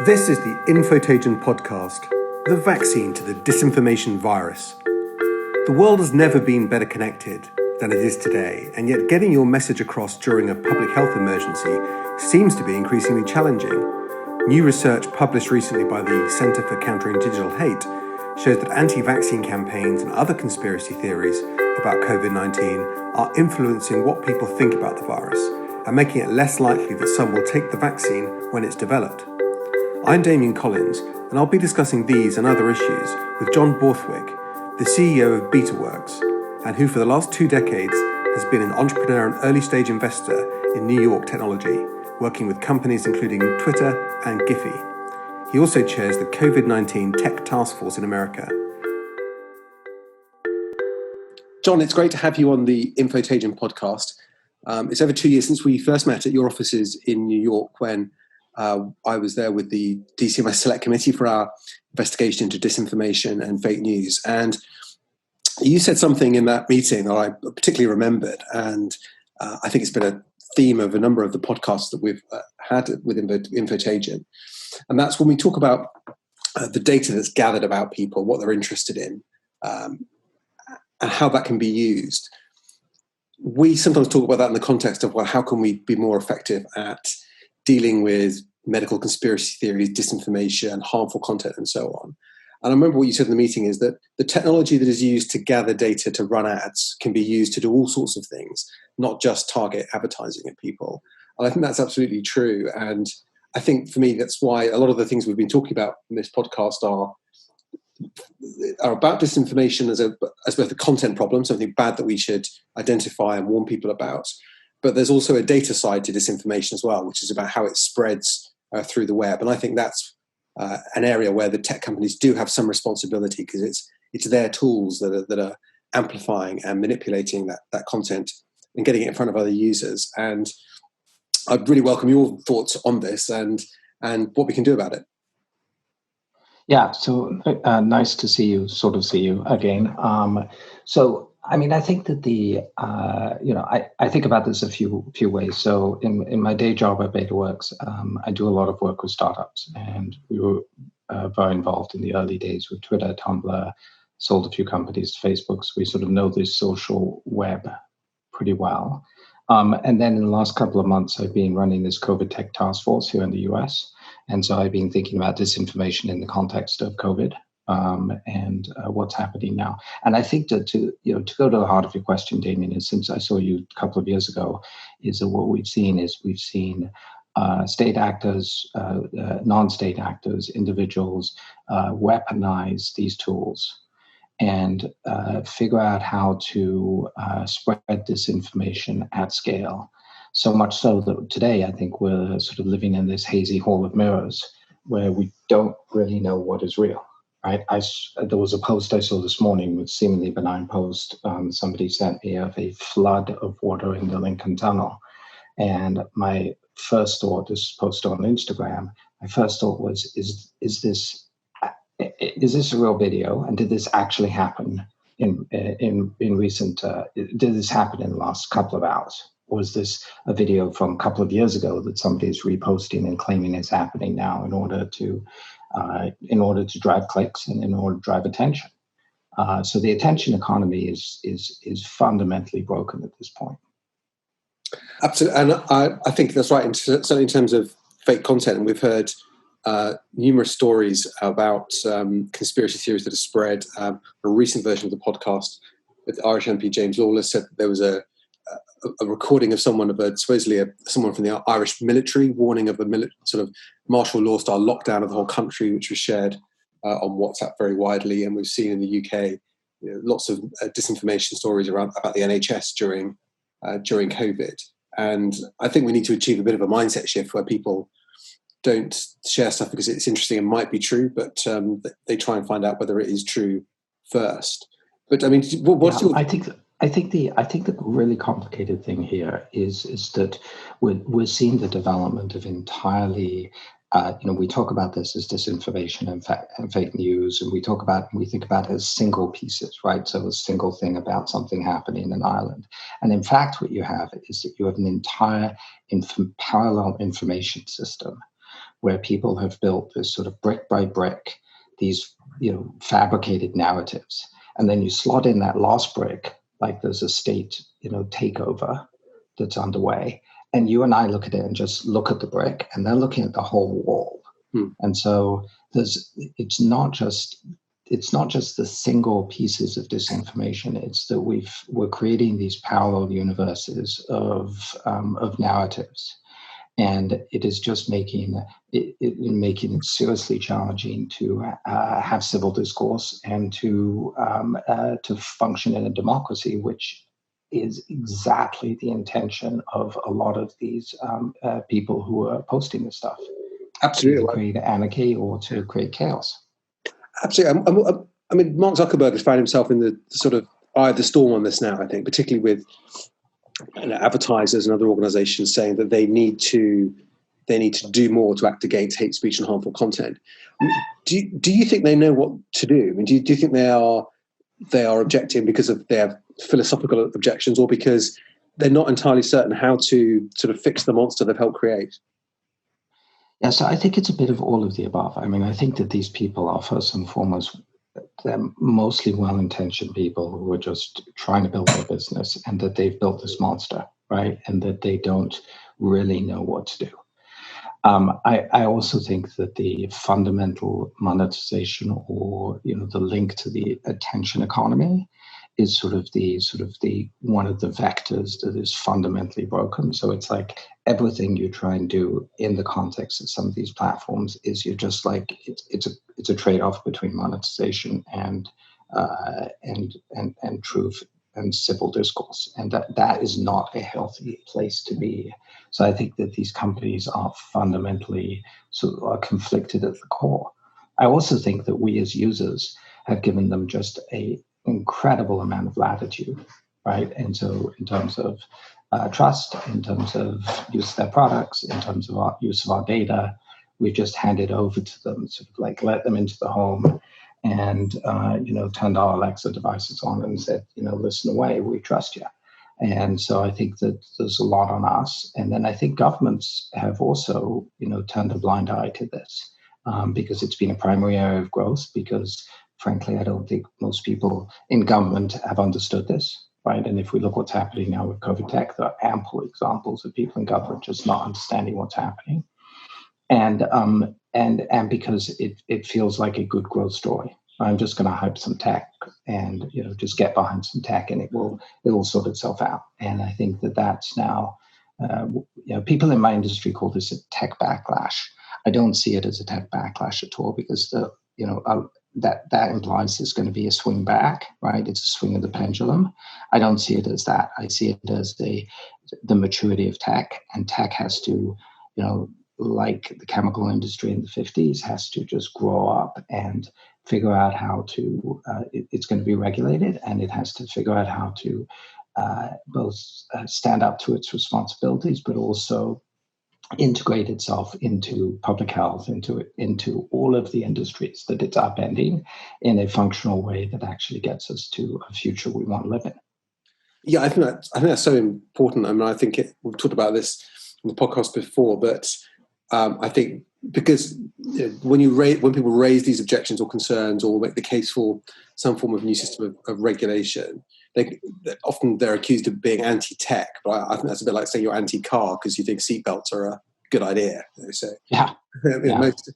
This is the Infotagion podcast, the vaccine to the disinformation virus. The world has never been better connected than it is today, and yet getting your message across during a public health emergency seems to be increasingly challenging. New research published recently by the Centre for Countering Digital Hate shows that anti-vaccine campaigns and other conspiracy theories about COVID-19 are influencing what people think about the virus and making it less likely that some will take the vaccine when it's developed. I'm Damian and I'll be discussing these and other issues with John Borthwick, the CEO of BetaWorks, and who for the last 2 decades has been an entrepreneur and early-stage investor in New York technology, working with companies including Twitter and Giphy. He also chairs the COVID-19 Tech Task Force in America. John, it's great to have you on the Infotagion podcast. It's over 2 years since we first met at your offices in New York when I was there with the DCMS Select Committee for our investigation into disinformation and fake news. And you said something in that meeting that I particularly remembered. And I think it's been a theme of a number of the podcasts that we've had with Infotagion. And that's when we talk about the data that's gathered about people, what they're interested in, and how that can be used. We sometimes talk about that in the context of, well, how can we be more effective at dealing with medical conspiracy theories, disinformation, harmful content, and so on. And I remember what you said in the meeting is that the technology that is used to gather data to run ads can be used to do all sorts of things, not just target advertising at people. And I think that's absolutely true. And I think for me, that's why a lot of the things we've been talking about in this podcast are about disinformation as both a content problem, something bad that we should identify and warn people about. But there's also a data side to disinformation as well, which is about how it spreads through the web. And I think that's an area where the tech companies do have some responsibility, because it's their tools that are amplifying and manipulating that content and getting it in front of other users. And I'd really welcome your thoughts on this and what we can do about it. Yeah, so nice to see you again. I think that I think about this a few ways. So in my day job at BetaWorks, I do a lot of work with startups, and we were very involved in the early days with Twitter, Tumblr, sold a few companies to Facebook. So we sort of know this social web pretty well. And then in the last couple of months, I've been running this COVID Tech Task Force here in the US. And so I've been thinking about disinformation in the context of COVID. And what's happening now. And I think that to go to the heart of your question, Damian, is since I saw you a couple of years ago, is that what we've seen state actors, non-state actors, individuals weaponize these tools and figure out how to spread disinformation at scale. So much so that today I think we're sort of living in this hazy hall of mirrors where we don't really know what is real. Right. There was a post I saw this morning, with seemingly benign post. Somebody sent me of a flood of water in the Lincoln Tunnel. And my first thought, this post on Instagram, my first thought was, is this a real video? And did this actually happen in recent, did this happen in the last couple of hours? Or is this a video from a couple of years ago that somebody is reposting and claiming is happening now in order to drive clicks and in order to drive attention? So the attention economy is fundamentally broken at this point. Absolutely, and I think that's right. Certainly in terms of fake content, and we've heard numerous stories about conspiracy theories that are spread. A recent version of the podcast with Irish MP James Lawless said that there was a recording of someone from the Irish military warning of a sort of martial law style lockdown of the whole country, which was shared on WhatsApp very widely. And we've seen in the UK lots of disinformation stories about the NHS during COVID. And I think we need to achieve a bit of a mindset shift where people don't share stuff because it's interesting and might be true, but they try and find out whether it is true first. But I mean, I think the really complicated thing here is that we're seeing the development of entirely, we talk about this as disinformation and fake news, and we think about it as single pieces, right? So a single thing about something happening in Ireland. And in fact, what you have is that you have an entire parallel information system where people have built this sort of brick by brick, these, fabricated narratives. And then you slot in that last brick, like there's a state, takeover that's underway. And you and I look at it and just look at the brick, and they're looking at the whole wall. And so it's not just the single pieces of disinformation. It's that we're creating these parallel universes of narratives, and it is just making it seriously challenging to have civil discourse and to function in a democracy, which is exactly the intention of a lot of these people who are posting this stuff. Absolutely. To create anarchy or to create chaos. Absolutely. I mean, Mark Zuckerberg has found himself in the sort of eye of the storm on this now, I think, particularly with advertisers and other organizations saying that they need to do more to act against hate speech and harmful content. Do you think they know what to do? I mean, do you think they are objecting because of their philosophical objections, or because they're not entirely certain how to sort of fix the monster they've helped create? Yeah, so I think it's a bit of all of the above. I mean, I think that these people are first and foremost, they're mostly well-intentioned people who are just trying to build their business, and that they've built this monster, right? And that they don't really know what to do. I also think that the fundamental monetization, or the link to the attention economy, is sort of the one of the vectors that is fundamentally broken. So it's like everything you try and do in the context of some of these platforms is you're just like it's a trade-off between monetization and truth and civil discourse, and that is not a healthy place to be. So I think that these companies are fundamentally are conflicted at the core. I also think that we as users have given them just a incredible amount of latitude, right? And so in terms of trust, in terms of use of their products, in terms of our use of our data, we've just handed over to them, sort of like let them into the home and, turned our Alexa devices on and said, listen away, we trust you. And so I think that there's a lot on us. And then I think governments have also, turned a blind eye to this because it's been a primary area of growth, because frankly, I don't think most people in government have understood this, right? And if we look what's happening now with COVID tech, there are ample examples of people in government just not understanding what's happening. And because it feels like a good growth story. I'm just going to hype some tech and just get behind some tech, and it will sort itself out. And I think that that's now people in my industry call this a tech backlash. I don't see it as a tech backlash at all, because that implies there's going to be a swing back, right? It's a swing of the pendulum. I don't see it as that. I see it as the maturity of tech, and tech has to, like the chemical industry in the 50s, has to just grow up and figure out how to, it's going to be regulated, and it has to figure out how to both stand up to its responsibilities, but also integrate itself into public health, into all of the industries that it's upending in a functional way that actually gets us to a future we want to live in. Yeah, I think that's so important. I mean, I think we've talked about this on the podcast before, but I think because when people raise these objections or concerns or make the case for some form of new system of regulation, they're accused of being anti-tech. But I think that's a bit like saying you're anti-car because you think seatbelts are a good idea. So most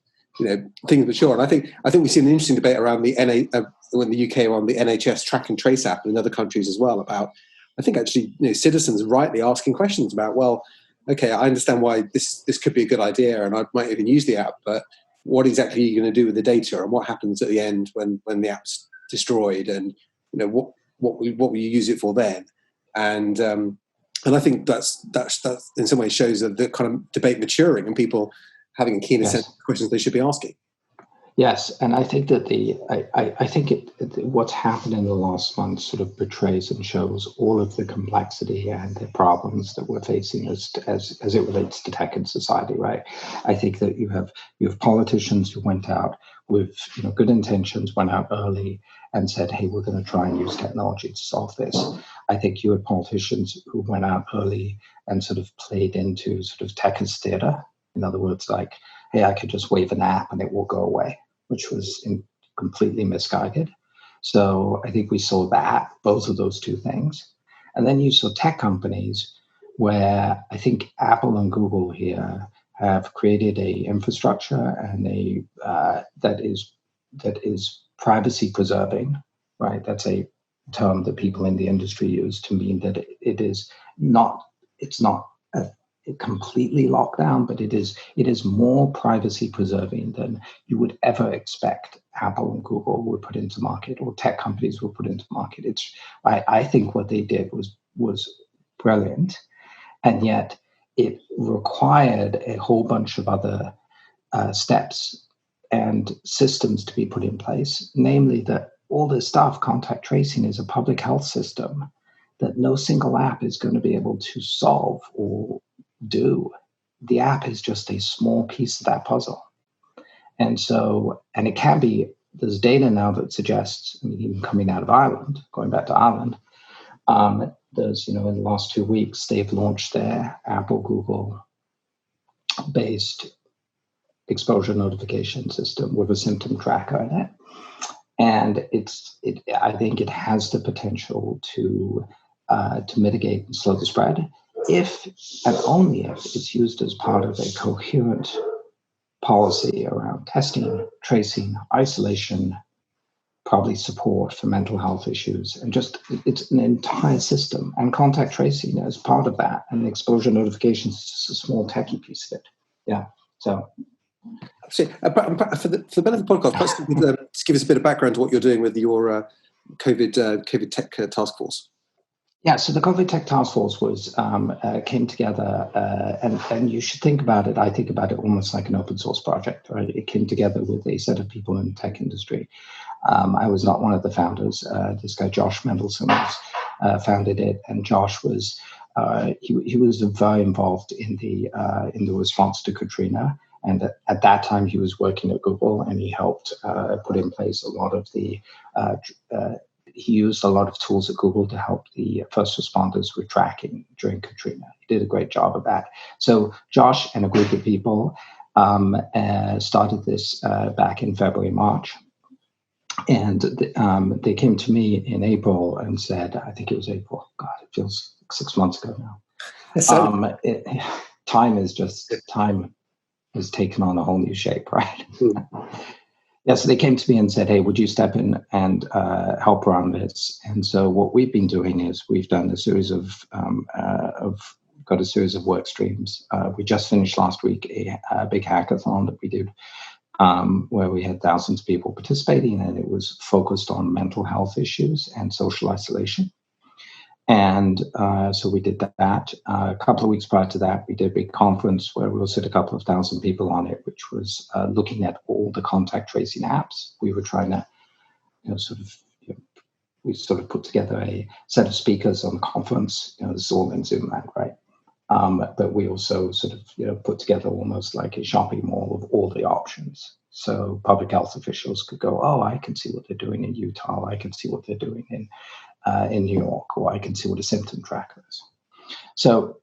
things mature. And I think we've seen an interesting debate around in the UK around the NHS track and trace app, and in other countries as well, about I think actually citizens rightly asking questions about, well, okay, I understand why this could be a good idea, and I might even use the app, but what exactly are you going to do with the data, and what happens at the end when the app's destroyed, and what will you use it for then? And I think that's in some ways shows the kind of debate maturing and people having a keener sense of the questions they should be asking. Yes, and I think that I think what's happened in the last month sort of portrays and shows all of the complexity and the problems that we're facing as it relates to tech and society, right? I think that you have politicians who went out with good intentions, went out early and said, hey, we're going to try and use technology to solve this. I think you had politicians who went out early and sort of played into sort of tech as theater. In other words, like, hey, I could just wave an app and it will go away, which was completely misguided. So I think we saw that, both of those two things. And then you saw tech companies where I think Apple and Google here have created a infrastructure and that is privacy preserving, right? That's a term that people in the industry use to mean that it's not completely locked down, but it is more privacy preserving than you would ever expect Apple and Google would put into market, or tech companies will put into market. I think what they did was brilliant, and yet it required a whole bunch of other steps and systems to be put in place, namely that all this stuff, contact tracing, is a public health system that no single app is going to be able to solve or do. The app is just a small piece of that puzzle. And it can be, there's data now that suggests, I mean, even coming out of Ireland, going back to Ireland, there's, in the last 2 weeks, they've launched their Apple, Google-based exposure notification system with a symptom tracker in it. And I think it has the potential to mitigate and slow the spread if and only if it's used as part of a coherent policy around testing, tracing, isolation, probably support for mental health issues, and just it's an entire system. And contact tracing is part of that, and exposure notifications is just a small techie piece of it. Yeah. So. For the benefit of the podcast, perhaps you could just give us a bit of background to what you're doing with your COVID Tech Task Force. Yeah, so the COVID Tech Task Force came together, and you should think about it. I think about it almost like an open source project, right? It came together with a set of people in the tech industry. I was not one of the founders. This guy Josh Mendelsohn founded it, and Josh was he was very involved in the response to Katrina. And at that time, he was working at Google, and he helped put in place a lot of the. He used a lot of tools at Google to help the first responders with tracking during Katrina. He did a great job of that. So Josh and a group of people started this back in February, March. And they came to me in April and said, I think it was April. God, it feels like 6 months ago now. Time has taken on a whole new shape, right? Yeah, so they came to me and said, hey, would you step in and help run this? And so what we've been doing is we've done a series of work streams. We just finished last week a big hackathon that we did where we had thousands of people participating, and it was focused on mental health issues and social isolation. And so we did that. A couple of weeks prior to that, we did a big conference where we also had a couple of thousand people on it, which was looking at all the contact tracing apps. We were trying to, we sort of put together a set of speakers on the conference. This is all in Zoom land, right? But we also sort of, put together almost like a shopping mall of all the options. So public health officials could go, oh, I can see what they're doing in Utah. I can see what they're doing in New York, or I can see what a symptom tracker is. So,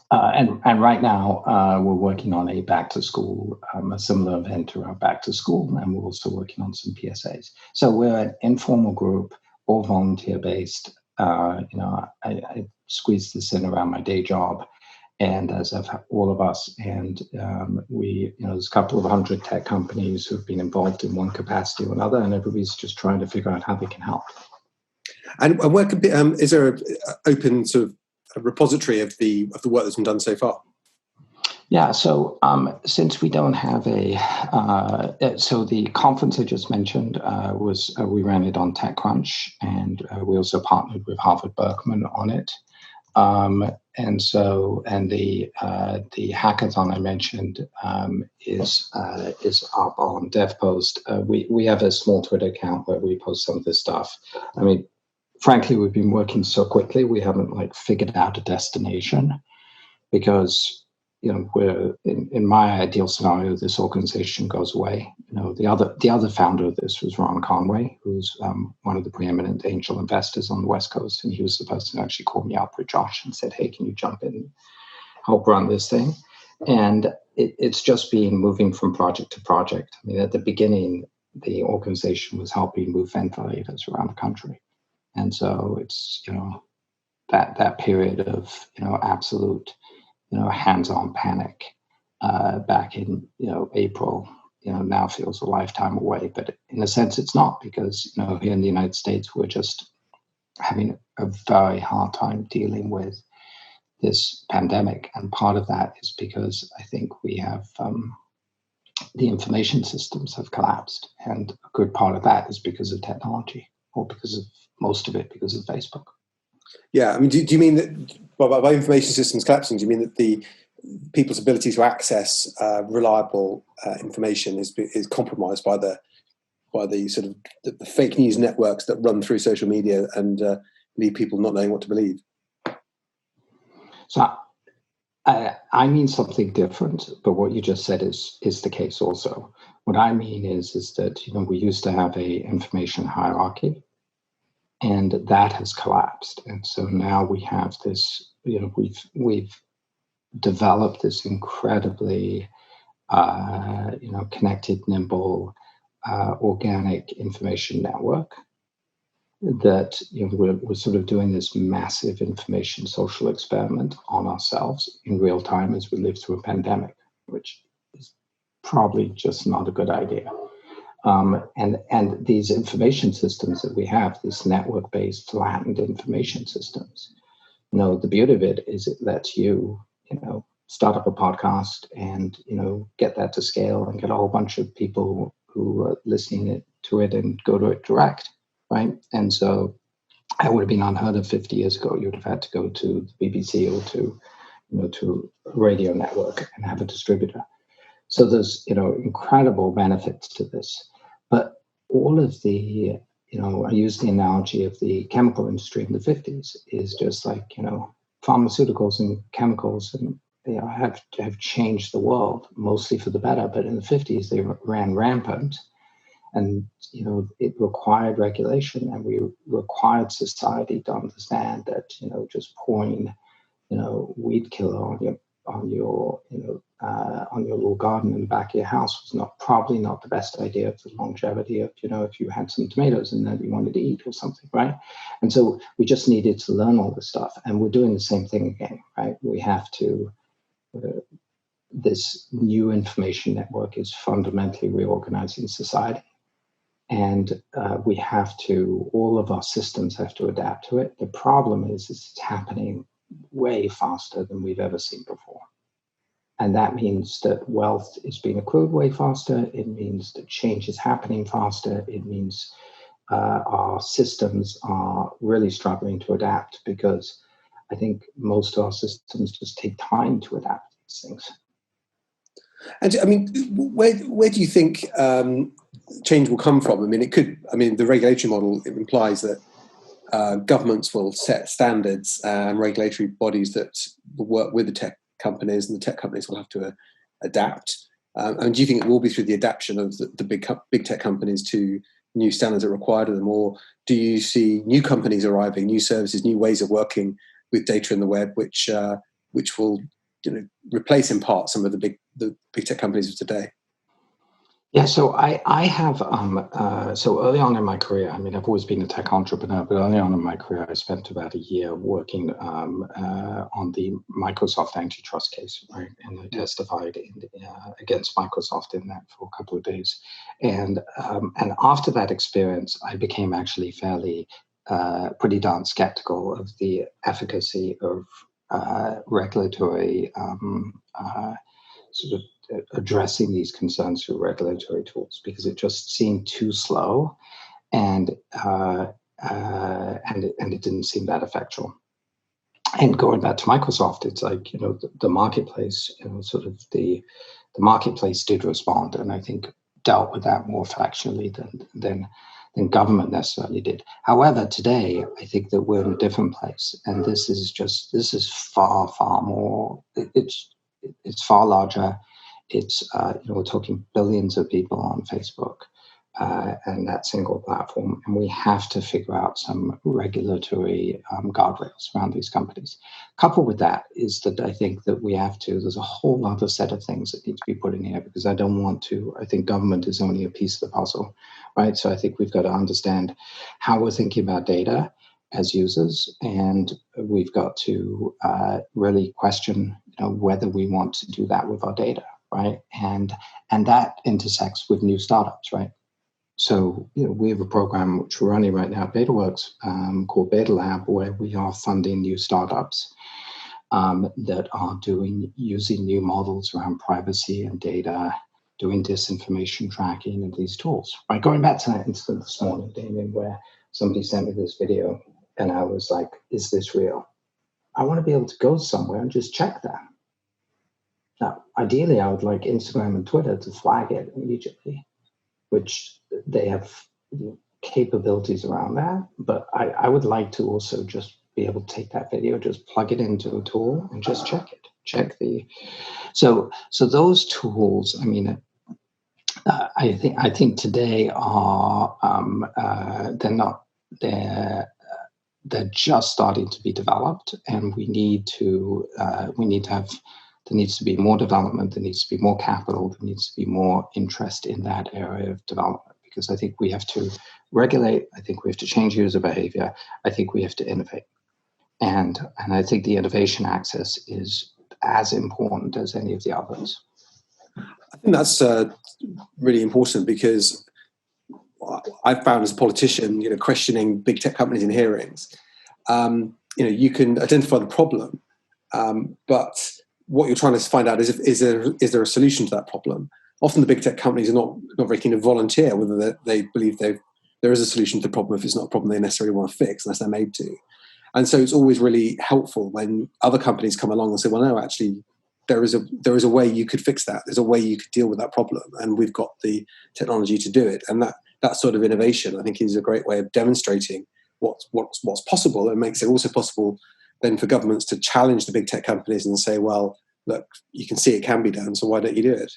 and right now we're working on a back to school, a similar event around back to school, and we're also working on some PSAs. So we're an informal group, all volunteer based. I squeeze this in around my day job, and as have all of us. And there's a couple of 100 tech companies who have been involved in one capacity or another, and everybody's just trying to figure out how they can help. And where could be, is there an open sort of a repository of the work that's been done so far? Yeah, so since we don't have so the conference I just mentioned we ran it on TechCrunch, and we also partnered with Harvard Berkman on it. And the hackathon I mentioned is up on DevPost. We have a small Twitter account where we post some of this stuff. I mean, frankly, we've been working so quickly, we haven't figured out a destination, because we're in my ideal scenario, this organization goes away. The other founder of this was Ron Conway, who's one of the preeminent angel investors on the West Coast, and he was the person who actually called me up with Josh and said, "Hey, can you jump in and help run this thing?" And it's just been moving from project to project. I mean, at the beginning, the organization was helping move ventilators around the country. And so it's, that period of, absolute, hands-on panic back in, April, now feels a lifetime away. But in a sense, it's not, because, here in the United States, we're just having a very hard time dealing with this pandemic. And part of that is because I think we have the information systems have collapsed. And a good part of that is because of technology, or because of most of it because of Facebook. Yeah, I mean, do you mean that by information systems collapsing, do you mean that the people's ability to access reliable information is compromised by the sort of the fake news networks that run through social media and leave people not knowing what to believe? So I mean something different, but what you just said is the case also. What I mean is that, we used to have a information hierarchy, and that has collapsed. And so now we have this, we've developed this incredibly, connected, nimble, organic information network that, we're sort of doing this massive information social experiment on ourselves in real time as we live through a pandemic, which is probably just not a good idea. And these information systems that we have, this network-based flattened information systems, the beauty of it is it lets you, start up a podcast and, get that to scale and get a whole bunch of people who are listening to it and go to it direct, right? And so that would have been unheard of 50 years ago. You would have had to go to the BBC or to a radio network and have a distributor. So there's, incredible benefits to this. But all of the, I use the analogy of the chemical industry in the 50s is just like, pharmaceuticals and chemicals and have changed the world mostly for the better. But in the 50s, they ran rampant, and, it required regulation, and we required society to understand that, just pouring, weed killer on your little garden in the back of your house was probably not the best idea for the longevity of, if you had some tomatoes and that you wanted to eat or something, right? And so we just needed to learn all this stuff, and we're doing the same thing again, right? We have to, this new information network is fundamentally reorganizing society. And we have to, all of our systems have to adapt to it. The problem is it's happening way faster than we've ever seen before. And that means that wealth is being accrued way faster. It means that change is happening faster. It means our systems are really struggling to adapt, because I think most of our systems just take time to adapt to these things. And I mean, where do you think change will come from? I mean, the regulatory model, it implies that governments will set standards and regulatory bodies that will work with the tech companies, and the tech companies will have to adapt. And do you think it will be through the adaptation of the big tech companies to new standards that are required of them, or do you see new companies arriving, new services, new ways of working with data in the web, which will replace in part some of the big tech companies of today? Yeah, so I have, so early on in my career, I mean, I've always been a tech entrepreneur, but early on in my career, I spent about a year working on the Microsoft antitrust case, right? And I testified against Microsoft in that for a couple of days. And after that experience, I became actually pretty darn skeptical of the efficacy of regulatory sort of addressing these concerns through regulatory tools, because it just seemed too slow, and it didn't seem that effectual. And going back to Microsoft, it's like, the marketplace, sort of the marketplace did respond, and I think dealt with that more factually than government necessarily did. However, today I think that we're in a different place, and this is far more. It's far larger. It's we're talking billions of people on Facebook. and that single platform. And we have to figure out some regulatory guardrails around these companies. Coupled with that is that I think that there's a whole other set of things that need to be put in here, because I think government is only a piece of the puzzle, right? So I think we've got to understand how we're thinking about data as users, and we've got to really question, whether we want to do that with our data, right? And that intersects with new startups, right? So we have a program which we're running right now at BetaWorks called Beta Lab, where we are funding new startups that are using new models around privacy and data, doing disinformation tracking and these tools. Right, going back to that incident this morning, Damian, where somebody sent me this video and I was like, is this real? I want to be able to go somewhere and just check that. Now, ideally, I would like Instagram and Twitter to flag it immediately, which they have capabilities around that. But I would like to also just be able to take that video, just plug it into a tool and just check it. So those tools, I mean, I think today are they're just starting to be developed, and there needs to be more development, there needs to be more capital, there needs to be more interest in that area of development, because I think we have to regulate, I think we have to change user behavior, I think we have to innovate. And I think the innovation axis is as important as any of the others. I think that's really important, because I've found as a politician, questioning big tech companies in hearings, you can identify the problem, but what you're trying to find out is there a solution to that problem? Often the big tech companies are not very keen to volunteer whether they believe there is a solution to the problem if it's not a problem they necessarily want to fix unless they're made to. And so it's always really helpful when other companies come along and say, well, no, actually, there is a way you could fix that. There's a way you could deal with that problem, and we've got the technology to do it. And that sort of innovation, I think, is a great way of demonstrating what's possible, and makes it also possible then for governments to challenge the big tech companies and say, well, look, you can see it can be done, so why don't you do it?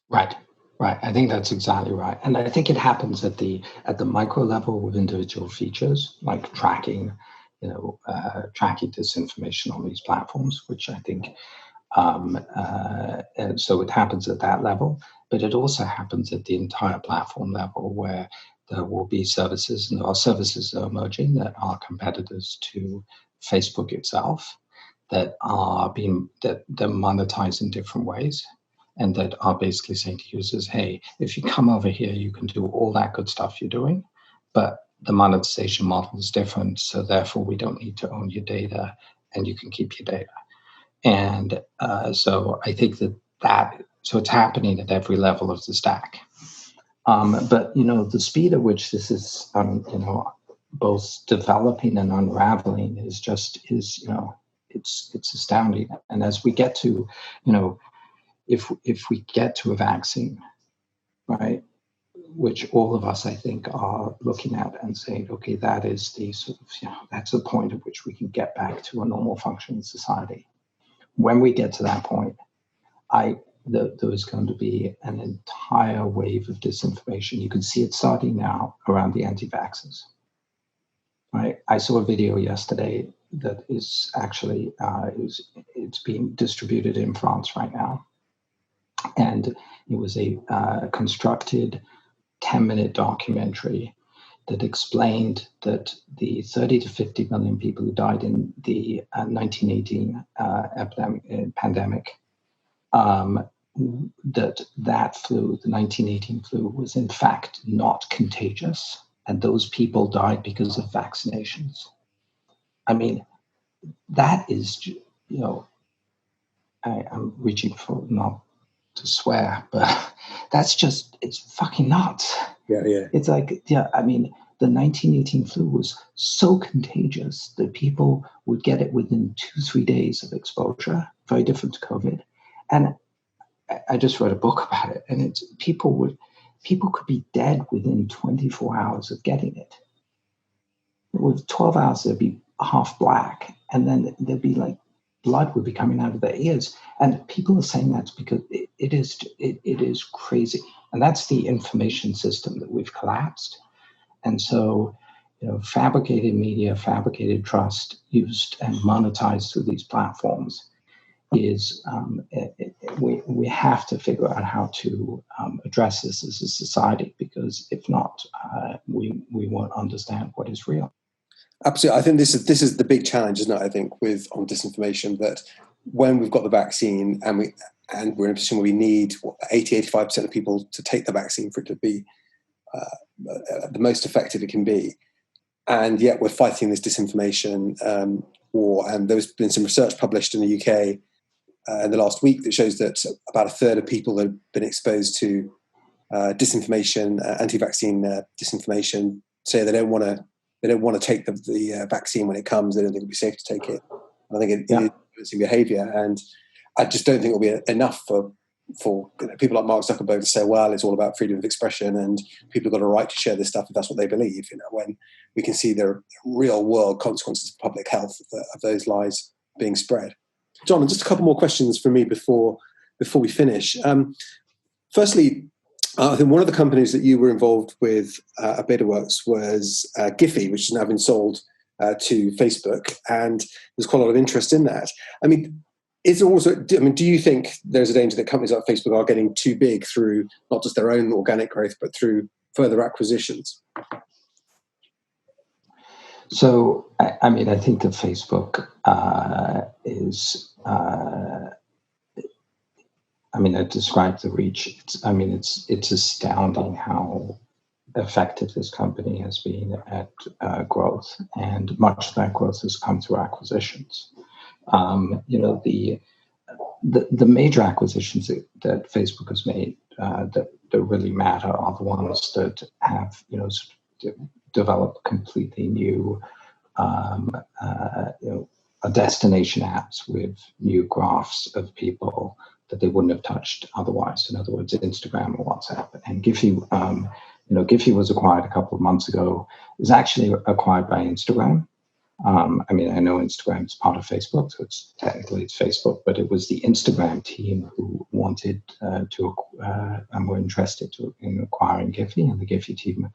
Right. I think that's exactly right. And I think it happens at the micro level with individual features like tracking disinformation on these platforms, which I think, and so it happens at that level, but it also happens at the entire platform level, where there will be services, and there are services that are emerging that are competitors to Facebook itself, that they're monetized in different ways, and that are basically saying to users, hey, if you come over here, you can do all that good stuff you're doing, but the monetization model is different, so therefore we don't need to own your data, and you can keep your data. And so I think so it's happening at every level of the stack. But the speed at which this is both developing and unraveling is it's astounding. And as we get to if we get to a vaccine, right, which all of us, I think, are looking at and saying, okay, that is the sort of, that's the point at which we can get back to a normal functioning society. When we get to that point, there is going to be an entire wave of disinformation. You can see it starting now around the anti-vaxxers. Right? I saw a video yesterday that is actually it's being distributed in France right now, and it was a constructed 10-minute documentary that explained that the 30 to 50 million people who died in the 1918 pandemic, that flu, the 1918 flu, was in fact not contagious, and those people died because of vaccinations. I mean, that is, I'm reaching for not to swear, but it's fucking nuts. Yeah. It's like, I mean, the 1918 flu was so contagious that people would get it within 2-3 days of exposure, very different to COVID. And I just read a book about it, and people could be dead within 24 hours of getting it. With 12 hours, they'd be half black, and then they'd be like, blood would be coming out of their ears. And people are saying that's because it is crazy. And that's the information system that we've collapsed. And so, fabricated media, fabricated trust used and monetized through these platforms is we have to figure out how to address this as a society, because if not, we won't understand what is real. Absolutely. I think this is the big challenge, isn't it? I think on disinformation, that when we've got the vaccine and we're in a position where we need 80-85% of people to take the vaccine for it to be the most effective it can be, and yet we're fighting this disinformation war. And there's been some research published in the UK in the last week that shows that about a third of people that have been exposed to disinformation, anti-vaccine disinformation, say they don't want to take the vaccine when it comes. They don't think it'll be safe to take it. I think it is influencing behaviour, and I just don't think it'll be enough for people like Mark Zuckerberg to say, well, it's all about freedom of expression and people have got a right to share this stuff if that's what they believe. When we can see the real world consequences of public health of those lies being spread. John, just a couple more questions from me before we finish. Firstly, I think one of the companies that you were involved with at BetaWorks was Giphy, which has now been sold to Facebook, and there's quite a lot of interest in that. I mean, do you think there's a danger that companies like Facebook are getting too big through not just their own organic growth, but through further acquisitions? So, I think that Facebook is. I described the reach. It's astounding how effective this company has been at growth, and much of that growth has come through acquisitions. The major acquisitions that Facebook has made that really matter are the ones that have developed completely new destination apps with new graphs of people that they wouldn't have touched otherwise. In other words, Instagram or WhatsApp. And Giphy, Giphy was acquired a couple of months ago. It was actually acquired by Instagram. I know Instagram is part of Facebook, so technically it's Facebook, but it was the Instagram team who wanted and were interested in acquiring Giphy, and the Giphy team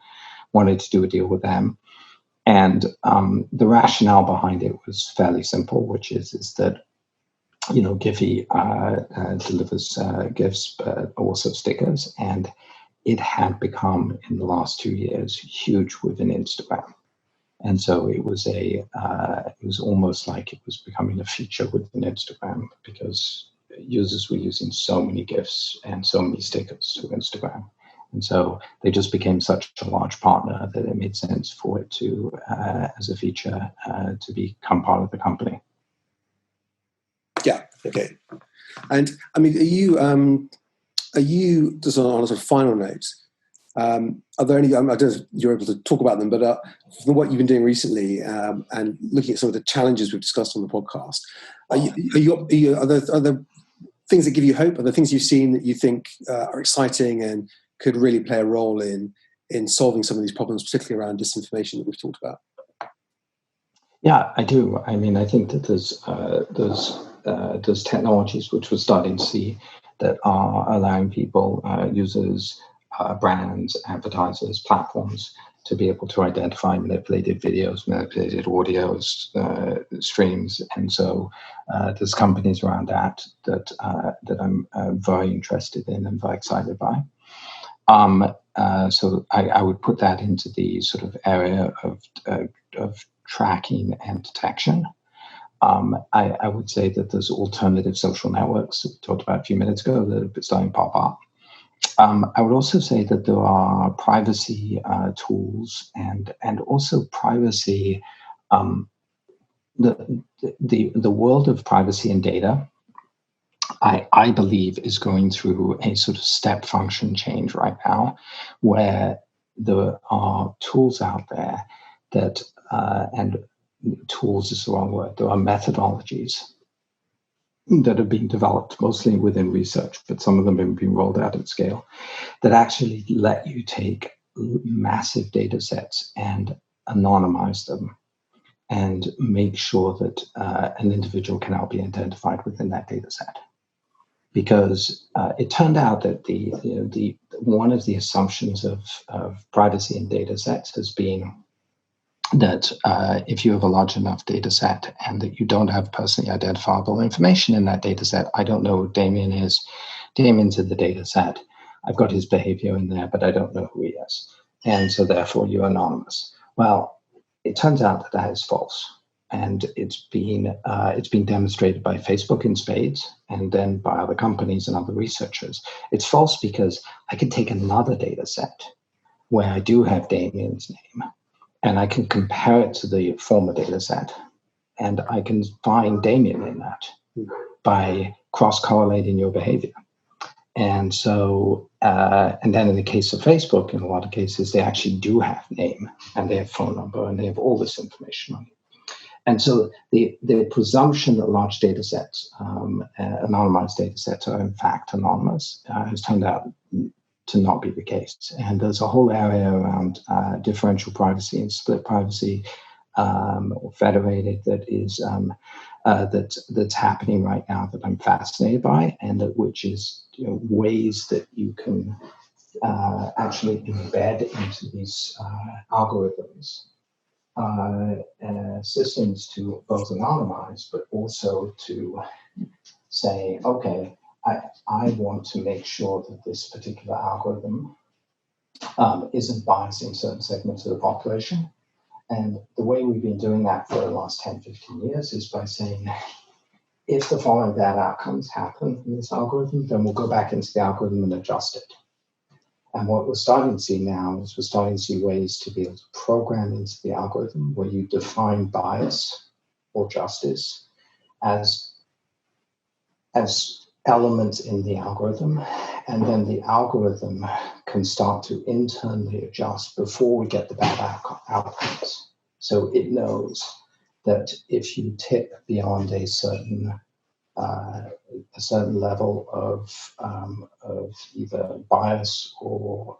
wanted to do a deal with them. And the rationale behind it was fairly simple, which is that Giphy delivers GIFs, but also stickers, and it had become in the last 2 years huge within Instagram. And so it was almost like it was becoming a feature within Instagram, because users were using so many GIFs and so many stickers to Instagram. And so they just became such a large partner that it made sense for it to, as a feature, to become part of the company. Yeah. Okay. And are you just on a sort of final note? Are there any? I don't know if you're able to talk about them, but from what you've been doing recently and looking at some of the challenges we've discussed on the podcast, are there things that give you hope? Are there things you've seen that you think are exciting and could really play a role in solving some of these problems, particularly around disinformation that we've talked about? Yeah, I do. I think that there's technologies which we're starting to see that are allowing people, users, brands, advertisers, platforms to be able to identify manipulated videos, manipulated audios, streams. And so there's companies around that I'm very interested in and very excited by. So I would put that into the sort of area of tracking and detection. I would say that there's alternative social networks that we talked about a few minutes ago that are starting to pop up. I would also say that there are privacy tools and also privacy. The world of privacy and data, I believe, is going through a sort of step function change right now, where there are tools out there that, and tools is the wrong word, there are methodologies that are being developed mostly within research, but some of them have been rolled out at scale, that actually let you take massive data sets and anonymize them and make sure that an individual cannot be identified within that data set. Because it turned out that the one of the assumptions of privacy in data sets has been that if you have a large enough data set and that you don't have personally identifiable information in that data set, I don't know who Damian is. Damian's in the data set. I've got his behavior in there, but I don't know who he is. And so therefore you're anonymous. Well, it turns out that is false. And it's been demonstrated by Facebook in spades, and then by other companies and other researchers. It's false because I can take another data set where I do have Damian's name, and I can compare it to the former data set, and I can find Damian in that by cross-correlating your behavior. And so, and then in the case of Facebook, in a lot of cases, they actually do have name, and they have phone number, and they have all this information on you. And so the presumption that large data sets, anonymized data sets, are in fact anonymous has turned out to not be the case. And there's a whole area around differential privacy and split privacy, or federated, that is that's happening right now that I'm fascinated by, and that which is ways that you can actually embed into these algorithms. Systems to both anonymize, but also to say, okay, I want to make sure that this particular algorithm isn't biasing certain segments of the population. And the way we've been doing that for the last 10, 15 years is by saying, if the following bad outcomes happen in this algorithm, then we'll go back into the algorithm and adjust it. And what we're starting to see now is we're starting to see ways to be able to program into the algorithm where you define bias or justice as elements in the algorithm, and then the algorithm can start to internally adjust before we get the bad outcomes. So it knows that if you tip beyond a certain level of either bias or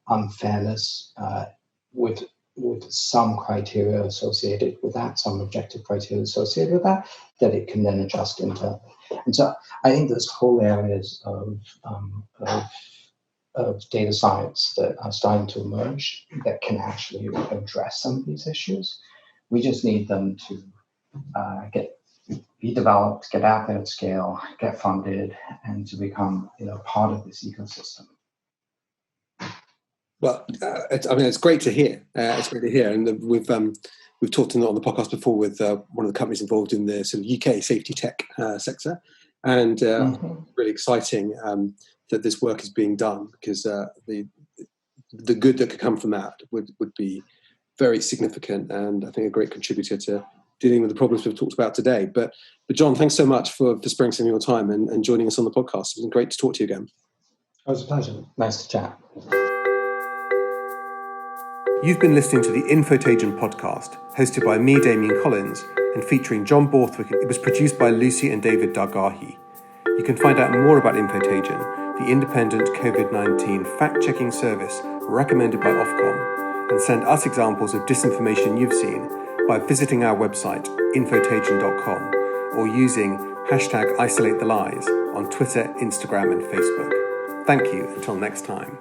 unfairness, with some criteria associated with that, some objective criteria associated with that, that it can then adjust internally. And so I think there's whole areas of data science that are starting to emerge that can actually address some of these issues. We just need them to be developed, get out there at scale, get funded, and to become part of this ecosystem. Well, it's great to hear. It's great to hear, and we've talked a lot on the podcast before with one of the companies involved in the sort of UK safety tech sector, and really exciting that this work is being done, because the good that could come from that would be very significant, and I think a great contributor to dealing with the problems we've talked about today. But John, thanks so much for sparing some of your time and joining us on the podcast. It's been great to talk to you again. It was a pleasure. Nice to chat. You've been listening to the Infotagion podcast, hosted by me, Damian Collins, and featuring John Borthwick. It was produced by Lucy and David Dargahi. You can find out more about Infotagion, the independent COVID-19 fact-checking service recommended by Ofcom, and send us examples of disinformation you've seen by visiting our website, infotagion.com, or using #IsolateTheLies on Twitter, Instagram, and Facebook. Thank you. Until next time.